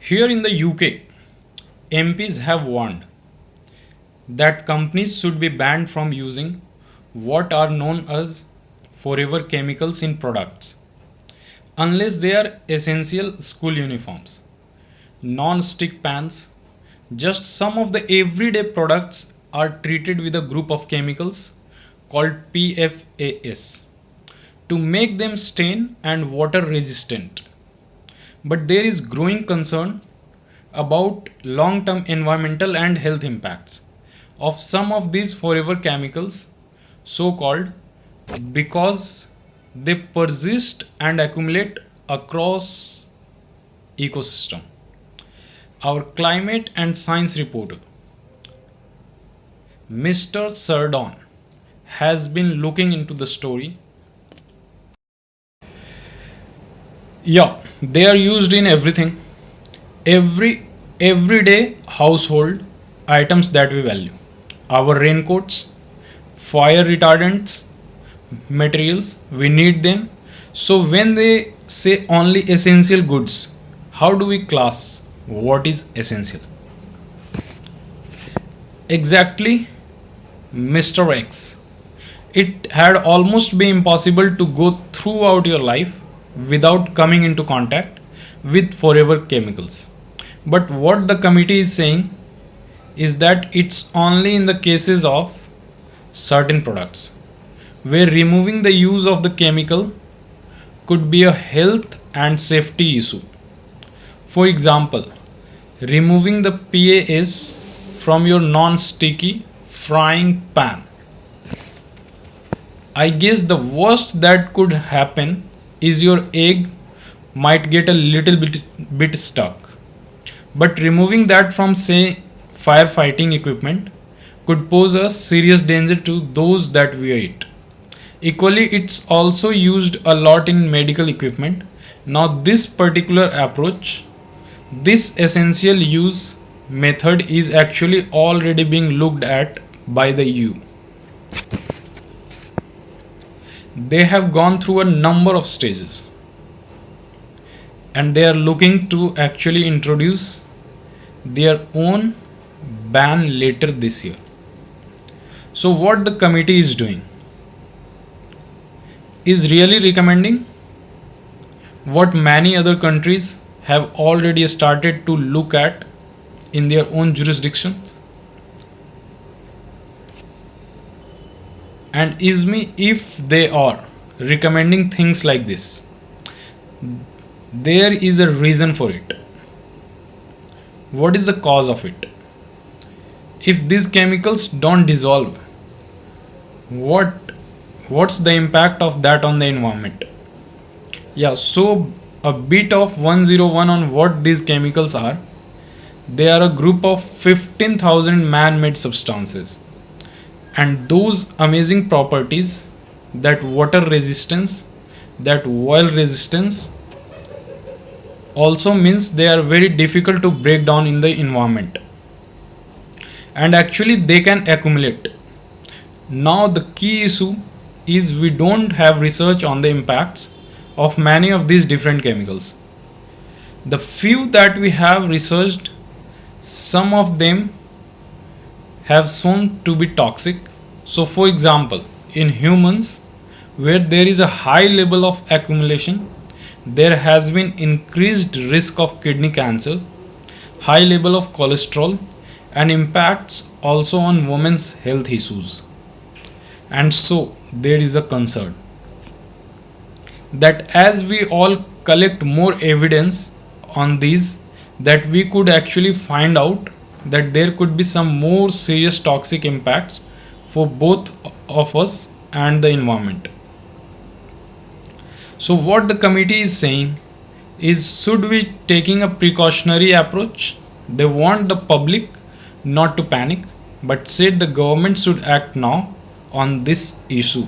Here in the UK, MPs have warned that companies should be banned from using what are known as forever chemicals in products unless they are essential school uniforms, non-stick pans, just some of the everyday products are treated with a group of chemicals called PFAS to make them stain and water resistant. But there is growing concern about long term environmental and health impacts of some of these forever chemicals, so called, because they persist and accumulate across ecosystem. Our climate and science reporter, Mr. Sardon, has been looking into the story. Yeah, they are used in everything, every everyday household items that we value. Our raincoats, fire retardants, materials, we need them. So when they say only essential goods, how do we class what is essential? Exactly, Mr. X. It had almost been impossible to go throughout your life without coming into contact with forever chemicals. But what the committee is saying is that it's only in the cases of certain products where removing the use of the chemical could be a health and safety issue. For example, removing the PAS from your non sticky frying pan. I guess the worst that could happen is your egg might get a little bit stuck. But removing that from, say, firefighting equipment could pose a serious danger to those that wear it. Equally, it's also used a lot in medical equipment. Now, this particular approach, this essential use method is actually already being looked at by the EU. They have gone through a number of stages and they are looking to actually introduce their own ban later this year. So, what the committee is doing is really recommending what many other countries have already started to look at in their own jurisdictions. And is me if they are recommending things like this, there is a reason for it. What is the cause of it? If these chemicals don't dissolve, what what's the impact of that on the environment? Yeah, so a bit of 101 on what these chemicals are. They are a group of 15,000 man-made substances, and those amazing properties, that water resistance, that oil resistance, also means they are very difficult to break down in the environment, and actually they can accumulate. Now the key issue is we don't have research on the impacts of many of these different chemicals. The few that we have researched, some of them have shown to be toxic. So for example, in humans where there is a high level of accumulation, there has been increased risk of kidney cancer, high level of cholesterol, and impacts also on women's health issues. And so there is a concern that as we all collect more evidence on these, that we could actually find out that there could be some more serious toxic impacts for both of us and the environment. So what the committee is saying is, should we taking a precautionary approach? They want the public not to panic, but said the government should act now on this issue.